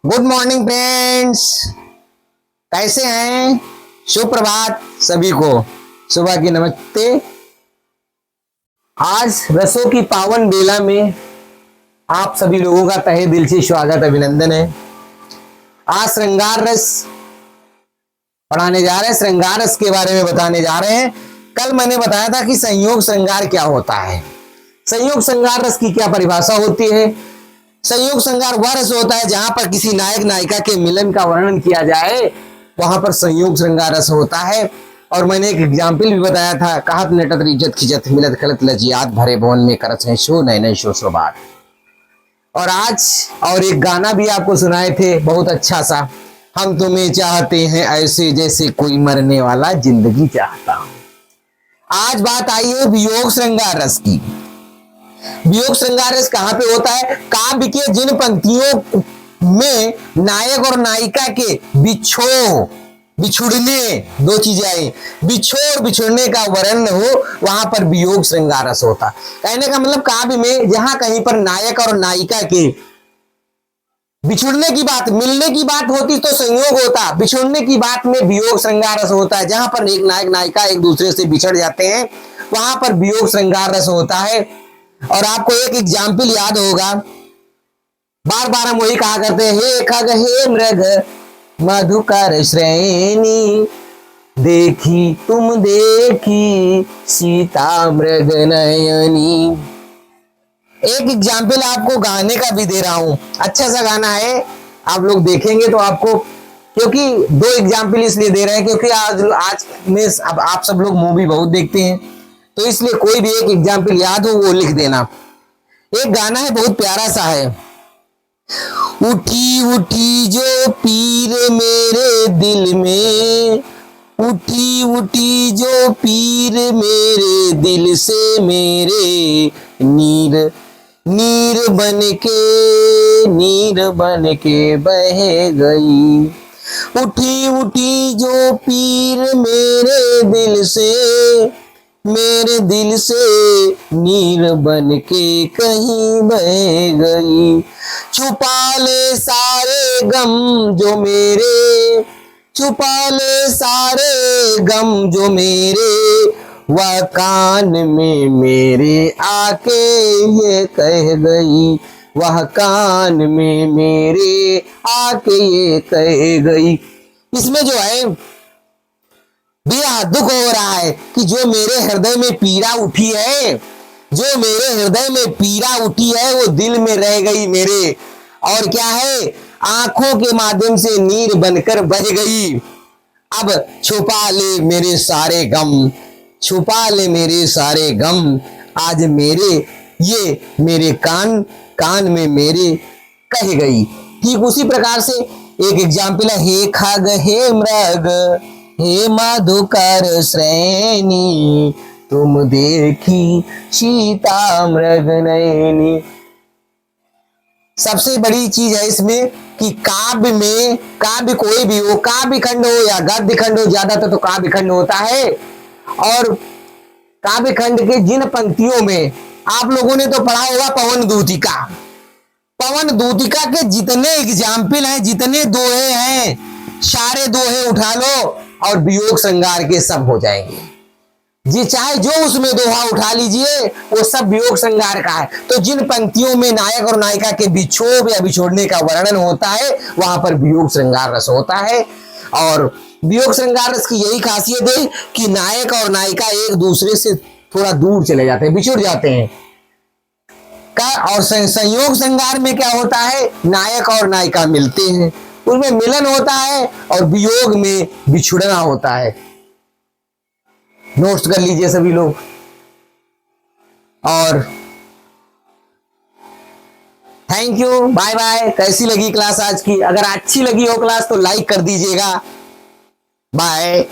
Good morning friends. कैसे हैं? सुप्रभात सभी को, सुबह की नमस्ते। आज रसों की पावन बेला में आप सभी लोगों का तहे दिल से स्वागत अभिनंदन है। आज श्रृंगार रस पढ़ाने जा रहे हैं, श्रृंगार रस के बारे में बताने जा रहे हैं। कल मैंने बताया था कि संयोग श्रृंगार क्या होता है, संयोग श्रृंगार रस की क्या परिभाषा होती है। संयोग श्रृंगार वह रस होता है जहां पर किसी नायक नायिका के मिलन का वर्णन किया जाए, वहां पर संयोग श्रृंगार रस होता है। और मैंने एक एग्जाम्पल भी बताया था, कहत नटत इज्जत खिजत मिलत खलत लजियात भरे भवन में करत है शो नए नए शो बात। और आज और एक गाना भी आपको सुनाए थे बहुत अच्छा सा, हम तुम्हें चाहते हैं ऐसे जैसे कोई मरने वाला जिंदगी चाहता हूं। आज बात आई है वियोग श्रृंगार रस की। वियोग श्रृंगार रस कहां पे होता है? काव्य के जिन पंक्तियों में नायक और नायिका के बिछुड़ने, दो चीजें आई, बिछुड़ने का वर्णन हो, वहां पर वियोग श्रृंगार रस होता। कहने का मतलब काव्य में जहां कहीं पर नायक और नायिका के बिछुड़ने की बात, मिलने की बात होती तो संयोग होता, बिछुड़ने की बात में वियोग श्रृंगार रस होता है। जहां पर एक नायक नायिका एक दूसरे से बिछड़ जाते हैं, वहां पर वियोग श्रृंगार रस होता है। और आपको एक एग्जाम्पल याद होगा, बार बार हम वही कहा करते हैं, हे खग हे मृग मधुकर श्रेणी, देखी तुम देखी सीता मृग नयनी। एक एग्जाम्पल आपको गाने का भी दे रहा हूं, अच्छा सा गाना है, आप लोग देखेंगे तो आपको, क्योंकि दो एग्जाम्पल इसलिए दे रहे हैं क्योंकि आज में अब आप सब लोग मूवी बहुत देखते हैं, तो इसलिए कोई भी एक एग्जाम्पल याद हो वो लिख देना। एक गाना है बहुत प्यारा सा है, उठी उठी जो पीर मेरे दिल में, उठी उठी जो पीर मेरे दिल से, मेरे नीर नीर बन के बह गई। उठी उठी जो पीर मेरे दिल से, मेरे दिल से नीर बन के कहीं बह गई। छुपा ले सारे गम जो मेरे, छुपा ले सारे गम जो मेरे, वह कान में मेरे आके ये कह गई, वह कान में मेरे आके ये कह गई। इसमें जो है बेहद दुख हो रहा है कि जो मेरे हृदय में पीड़ा उठी है, जो मेरे हृदय में पीड़ा उठी है वो दिल में रह गई मेरे, और क्या है, आंखों के माध्यम से नीर बनकर बह गई। अब छुपा ले मेरे सारे गम, छुपा ले मेरे सारे गम, आज मेरे कान में मेरे कह गई। ठीक उसी प्रकार से एक एग्जाम्पल है, हे खग हे मृग हे मधुकर श्रेणी, तुम देखी सीता मृग नयनी। सबसे बड़ी चीज है इसमें कि काव्य में, काव्य कोई भी हो, काव्य खंड हो या गद्य खंड हो, ज्यादातर तो काव्य खंड होता है, और काव्य खंड के जिन पंक्तियों में आप लोगों ने तो पढ़ा होगा पवन दूतिका, पवन दूतिका के जितने एग्जाम्पल हैं, जितने दोहे हैं, सारे दोहे उठा लो और वियोग श्रृंगार के सब हो जाएंगे। जी चाहे जो उसमें दोहा उठा लीजिए, वो सब वियोग श्रृंगार का है। तो जिन पंक्तियों में नायक और नायिका के बिछोह या बिछोड़ने का वर्णन होता है, वहां पर वियोग श्रृंगार रस होता है। और वियोग श्रृंगार रस की यही खासियत है कि नायक और नायिका एक दूसरे से थोड़ा दूर चले जाते हैं, बिछुड़ जाते हैं। और संयोग श्रृंगार में क्या होता है, नायक और नायिका मिलते हैं, उनमें मिलन होता है, और वियोग में बिछुड़ना होता है। नोट्स कर लीजिए सभी लोग। और थैंक यू, बाय बाय। कैसी लगी क्लास आज की? अगर अच्छी लगी हो क्लास तो लाइक कर दीजिएगा। बाय।